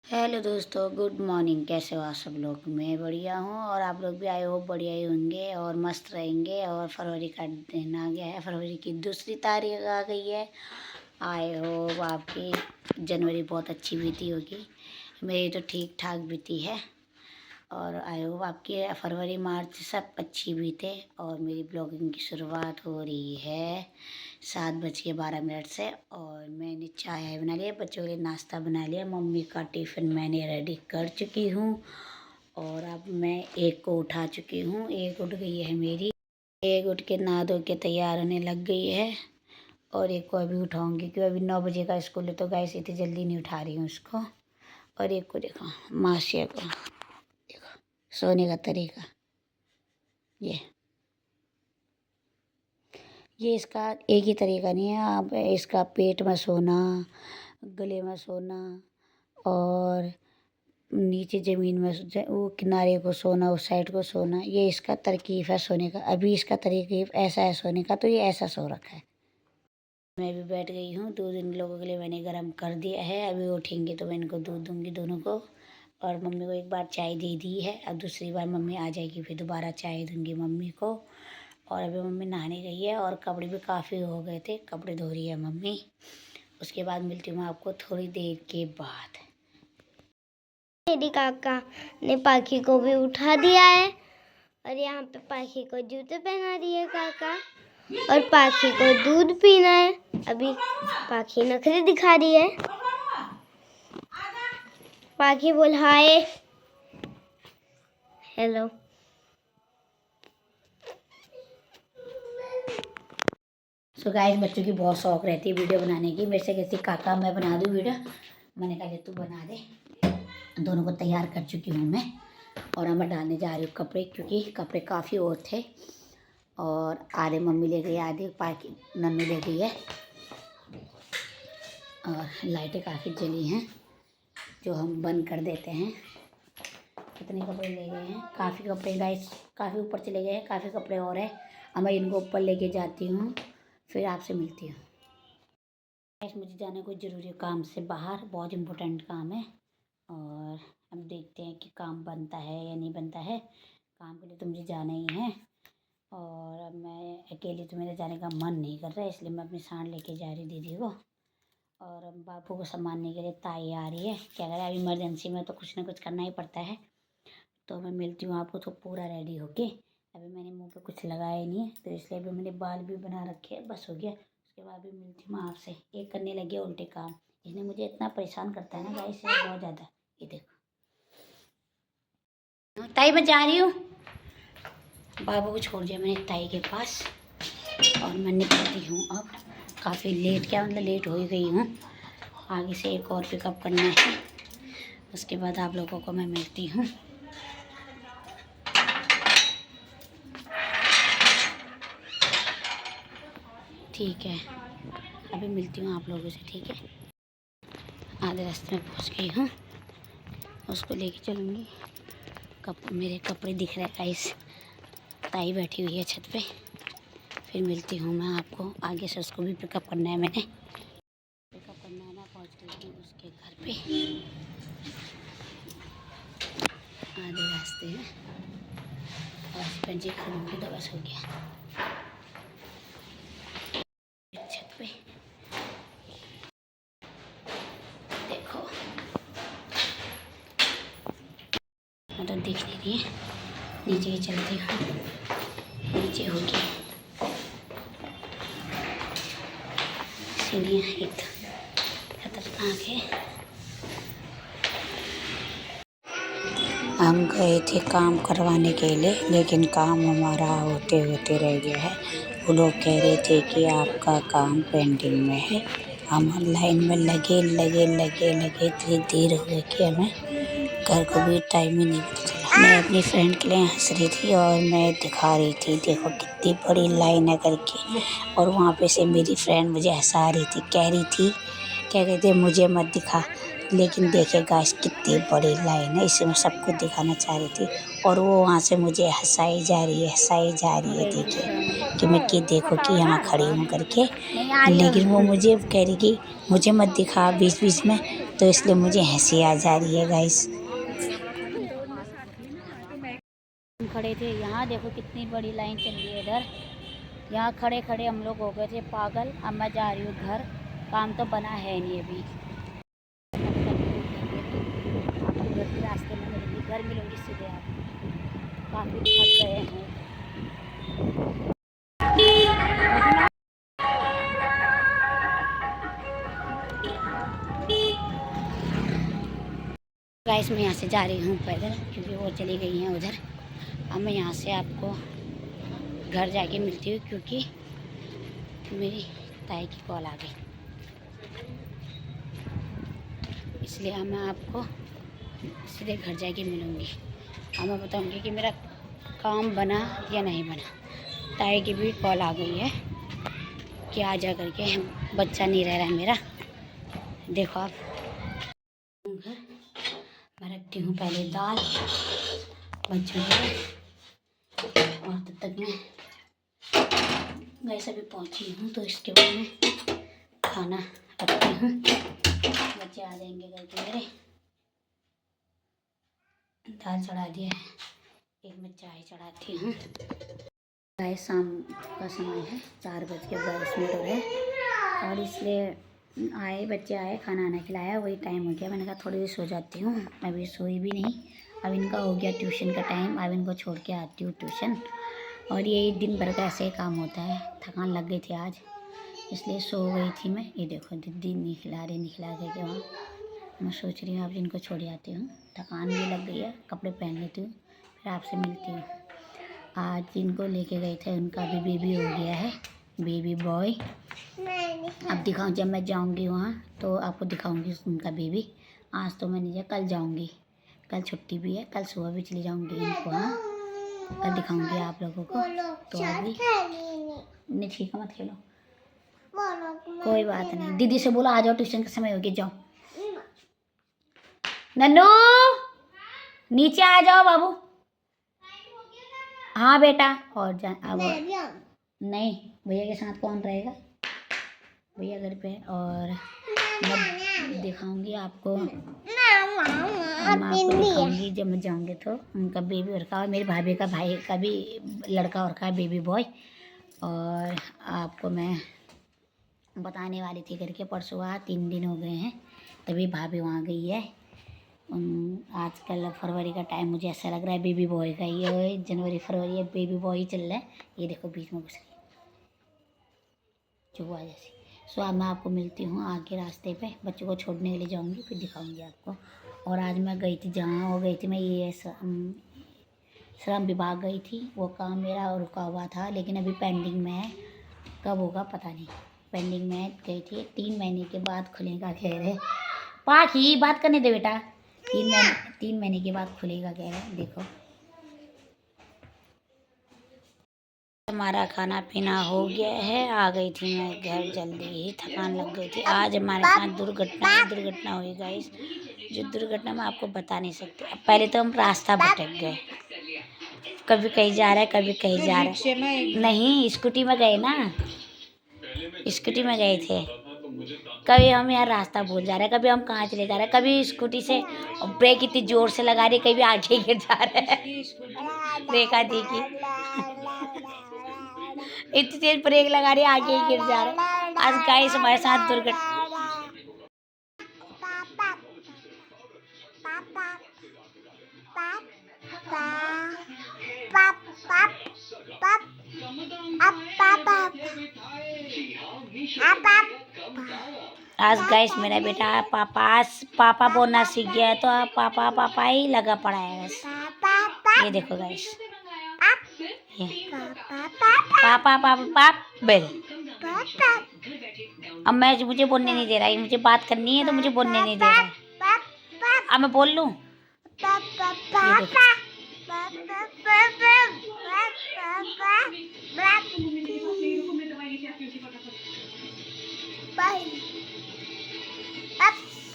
Hello दोस्तों, good morning. कैसे हो आप सब लोग? मैं बढ़िया हूँ और आप लोग भी आई होप बढ़िया ही होंगे और मस्त रहेंगे। और फरवरी का दिन आ गया है, फरवरी की दूसरी तारीख आ गई है। आई होप आपकी जनवरी बहुत अच्छी बीती होगी। मेरी तो ठीक ठाक बीती है और आई होप आपकी फरवरी मार्च सब अच्छी बीते। और मेरी ब्लॉगिंग की शुरुआत हो रही है 7:12 से। और मैंने चाय बना लिया, बच्चों के लिए नाश्ता बना लिया, मम्मी का टिफ़िन मैंने रेडी कर चुकी हूँ। और अब मैं एक को उठा चुकी हूँ, एक उठ गई है मेरी। एक उठ के नहा धो के तैयार होने लग गई है और एक को अभी उठाऊँगी क्योंकि अभी 9 बजे का स्कूल है, तो गाइस इतनी जल्दी नहीं उठा रही हूँ उसको। और एक को देखो, माशिया को देखो सोने का तरीका। ये इसका एक ही तरीका नहीं है। आप इसका पेट में सोना, गले में सोना और नीचे ज़मीन में वो किनारे को सोना, उस साइड को सोना, ये इसका तरकीब है सोने का। अभी इसका तरकीब ऐसा है सोने का, तो ये ऐसा सो रखा है। मैं भी बैठ गई हूँ, दूध इन लोगों के लिए मैंने गर्म कर दिया है। अभी उठेंगे तो मैं इनको दूध दूँगी दोनों को। और मम्मी को एक बार चाय दे दी है, अब दूसरी बार मम्मी आ जाएगी, फिर दोबारा चाय दूँगी मम्मी को। और अभी मम्मी नहाने गई है और कपड़े भी काफ़ी हो गए थे, कपड़े धो रही है मम्मी। उसके बाद मिलती हूँ आपको थोड़ी देर के बाद। मेरी काका ने पाखी को भी उठा दिया है और यहाँ पे पाखी को जूते पहना दिए काका। और पाखी को दूध पीना है। अभी पाखी नखरे दिखा रही है। पाखी बोल हाय, हेलो। सो गाइस, बच्चों की बहुत शौक रहती है वीडियो बनाने की। मेरे से कहती काका मैं बना दूँ वीडियो। मैंने कहा तू बना दे। दोनों को तैयार कर चुकी हूँ मैं और अब मैं डालने जा रही हूँ कपड़े, क्योंकि कपड़े काफ़ी और थे। और आधे मम्मी ले गई, आधे पाकि नन्नू ले गई है। और लाइटें काफ़ी जली हैं जो हम बंद कर देते हैं। कितने कपड़े ले गए हैं, काफ़ी कपड़े गाइस, काफ़ी ऊपर चले गए हैं, काफ़ी कपड़े और हैं। अब मैं इनको ऊपर लेके जाती हूँ, फिर आपसे मिलती हूँ। गाइस मुझे जाना कोई ज़रूरी काम से बाहर, बहुत इम्पोर्टेंट काम है। और अब देखते हैं कि काम बनता है या नहीं बनता है। काम के लिए तो मुझे जाना ही है। और अब मैं अकेली तो मेरे जाने का मन नहीं कर रहा है, इसलिए मैं अपनी साँड़ लेके जा रही दीदी को। और अब बापू को संभालने के लिए ताई आ रही है। क्या करें, अब इमरजेंसी में तो कुछ ना कुछ करना ही पड़ता है। तो मैं मिलती हूँ आपको तो पूरा रेडी होके। अभी मैंने मुंह पे कुछ लगाया नहीं है, तो इसलिए अभी मैंने बाल भी बना रखे हैं, बस हो गया। उसके बाद भी मिलती हूँ आपसे। एक करने लगी है उल्टे काम, इसने मुझे इतना परेशान करता है ना गाइस, बहुत ज़्यादा। ये देखो ताई, मैं जा रही हूँ। बाबू को छोड़ दिया मैंने ताई के पास और मैं निकलती हूँ अब। काफ़ी लेट, क्या मतलब लेट हो ही गई हूँ। आगे से एक और पिकअप करना है, उसके बाद आप लोगों को मैं मिलती हूँ। ठीक है, अभी मिलती हूँ आप लोगों से, ठीक है। आधे रास्ते में पहुँच गई हूँ, उसको लेके चलूँगी। मेरे कपड़े दिख रहे हैं गाइस, ताई बैठी हुई है छत पे। फिर मिलती हूँ मैं आपको आगे से। उसको भी पिकअप करना है, मैंने पिकअप करना है ना। पहुँच गई हूँ उसके घर पे, आधे रास्ते में। और पंजी करूँगी तो बस हो गया। छत पे देखो, मतलब दिख नहीं रही है। नीचे ही चलती हूँ, नीचे हो गया। सीढ़ियाँ एक खतरनाक है। हम गए थे काम करवाने के लिए, लेकिन काम हमारा होते होते रह गया है। वो लोग कह रहे थे कि आपका काम पेंडिंग में है। हम लाइन में लगे लगे लगे लगे, इतनी देर हो गई कि हमें घर को भी टाइम ही नहीं पता चला। मैं अपनी फ्रेंड के लिए हंस रही थी और मैं दिखा रही थी देखो कितनी बड़ी लाइन है करके। और वहाँ पे से मेरी फ्रेंड मुझे हंसा रही थी, कह रही थी क्या कहते मुझे मत दिखा। लेकिन देखे गाइस कितनी बड़ी लाइन है, इसे मैं सबको दिखाना चाह रही थी। और वो वहाँ से मुझे हंसाई जा रही है, हंसाई जा रही है। देखिए कि मैं कि देखो कि यहाँ खड़ी हूँ करके। लेकिन वो मुझे कह रही कि मुझे मत दिखा बीच बीच में। तो इसलिए मुझे हंसी आ जा रही है गाइस। हम खड़े थे यहाँ, देखो कितनी बड़ी लाइन चल रही है इधर। यहाँ खड़े खड़े हम लोग हो गए थे पागल। अब मैं जा रही हूँ घर, काम तो बना है नहीं अभी। आपको घर के रास्ते में मिलूँगी, घर मिलूँगी सीधे। आप काफ़ी थक गए हैं। गाइस मैं यहाँ से जा रही हूँ पैदल, क्योंकि वो चली गई हैं उधर। अब मैं यहाँ से आपको घर जाके मिलती हूँ, क्योंकि मेरी ताई की कॉल आ गई, इसलिए अब मैं आपको सीधे घर जाके मिलूँगी। अब मैं बताऊँगी कि मेरा काम बना या नहीं बना। ताई की भी कॉल आ गई है कि आ जा करके, बच्चा नहीं रह रहा है मेरा। देखो आप, घर मैं रखती हूँ पहले दाल बच्चों के, और तब तक मैं वैसे भी पहुँची हूँ, तो इसके बाद मैं खाना रखती हूँ। बच्चे आ जाएंगे करके मेरे। दाल चढ़ा दिया है, एक मैं चाय चढ़ाती हूँ। गाइस शाम का समय है, 4:22 हो गए, और इसलिए बच्चे आए, खाना आना खिलाया, वही टाइम हो गया। मैंने कहा थोड़ी देर सो जाती हूँ, अभी सोई भी नहीं। अब इनका हो गया ट्यूशन का टाइम, अब इनको छोड़ के आती हूँ ट्यूशन। और ये दिन भर का ऐसे ही काम होता है, थकान लग गई थी आज, इसलिए सो गई थी मैं। ये देखो दीदी नहीं खिला करके वहाँ। मैं सोच रही हूँ अब इनको छोड़ आती हूँ, थकान भी लग गई है, कपड़े पहन लेती हूँ, फिर आपसे मिलती हूँ। आज इनको लेके गए थे, उनका भी बेबी हो गया है, बेबी बॉय। अब दिखाऊँ, जब मैं जाऊँगी वहाँ तो आपको दिखाऊँगी उनका बेबी। आज तो मैं नहीं जा, कल जाऊँगी, कल छुट्टी भी है, कल सुबह भी चली जाऊँगी इनको। हाँ, कल दिखाऊँगी आप लोगों को। तो अभी नहीं, ठीक है, मत खेलो, कोई बात नहीं। दीदी से बोलो आ जाओ, ट्यूशन का समय हो गया, जाओ। नन्नू नीचे आ जाओ बाबू। हाँ बेटा, और जा अब नहीं, भैया के साथ कौन रहेगा, भैया घर पे। और मैं दिखाऊंगी आपको, दिखाऊंगी जब मैं जाऊंगी तो उनका बेबी और का, और मेरी भाभी का भाई का भी लड़का और का बेबी बॉय। और आपको मैं बताने वाली थी करके, परसों 3 दिन हो गए हैं, तभी भाभी वहाँ गई है। आजकल फरवरी का टाइम मुझे ऐसा लग रहा है बेबी बॉय का, ये जनवरी फरवरी बेबी बॉय ही चल रहा है। ये देखो बीच में घुस गई चुहा जैसी। सो अब मैं आपको मिलती हूँ आगे रास्ते पे, बच्चों को छोड़ने के लिए जाऊँगी, फिर दिखाऊँगी आपको। और आज मैं गई थी, जहाँ हो गई थी मैं, ये श्रम विभाग गई थी। वो काम मेरा रुका हुआ था, लेकिन अभी पेंडिंग में है, कब होगा पता नहीं, पेंडिंग में गई थी। 3 महीने के बाद खुलेगा कह रहे। पाखी बात करने दे बेटा, 3 महीने के बाद खुलेगा कह रहे। देखो हमारा खाना पीना हो गया है, आ गई थी मैं घर जल्दी ही, थकान लग गई थी। आज हमारे साथ दुर्घटना हुई गाइस, जो दुर्घटना मैं आपको बता नहीं सकती। अब पहले तो हम रास्ता भटक गए, कभी कहीं जा रहे कभी कहीं जा रहे। नहीं, स्कूटी में गए ना, स्कूटी में गए थे। कभी हम यार रास्ता भूल जा रहे हैं, कभी हम कहाँ चले जा रहे हैं, कभी स्कूटी से ब्रेक इतनी जोर से लगा रही, कभी आगे गिर जा रहे हैं। देखा देखी इतनी तेज ब्रेक लगा रही, आगे ही गिर जा रहे हैं। आज गाइस हमारे साथ दुर्घटना। आज गाइस मेरा बेटा पापा बोलना सीख गया है, तो अब पापा पापा ही लगा पड़ा है बस। ये देखो गाइस, पापा पापा पाप बेल। अब मुझे बोलने नहीं दे रहा है, मुझे बात करनी है तो मुझे बोलने नहीं दे रहा है। अब मैं बोल लूं,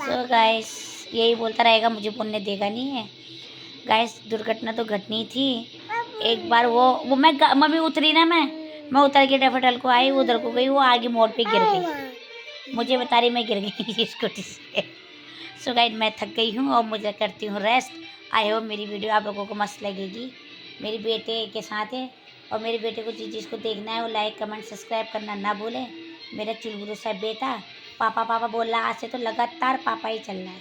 तो गाइस यही बोलता रहेगा, मुझे बोलने देगा नहीं है। गाइस दुर्घटना तो घटनी थी। एक बार वो मम्मी उतरी ना, मैं उतर के डफटल को आई, उधर को गई, वो आगे मोड़ पे गिर गई, मुझे बता रही मैं गिर गई स्कूटी से। सो गाइस मैं थक गई हूँ और मुझे करती हूँ रेस्ट। आई होप मेरी वीडियो आप लोगों को मस्त लगेगी। मेरे बेटे के साथ है और मेरे बेटे को जिस जिसको देखना है वो लाइक कमेंट सब्सक्राइब करना ना भूलें। मेरा चुलबुल सा बेटा पापा पापा बोल रहा, आज से तो लगातार पापा ही चल रहा है।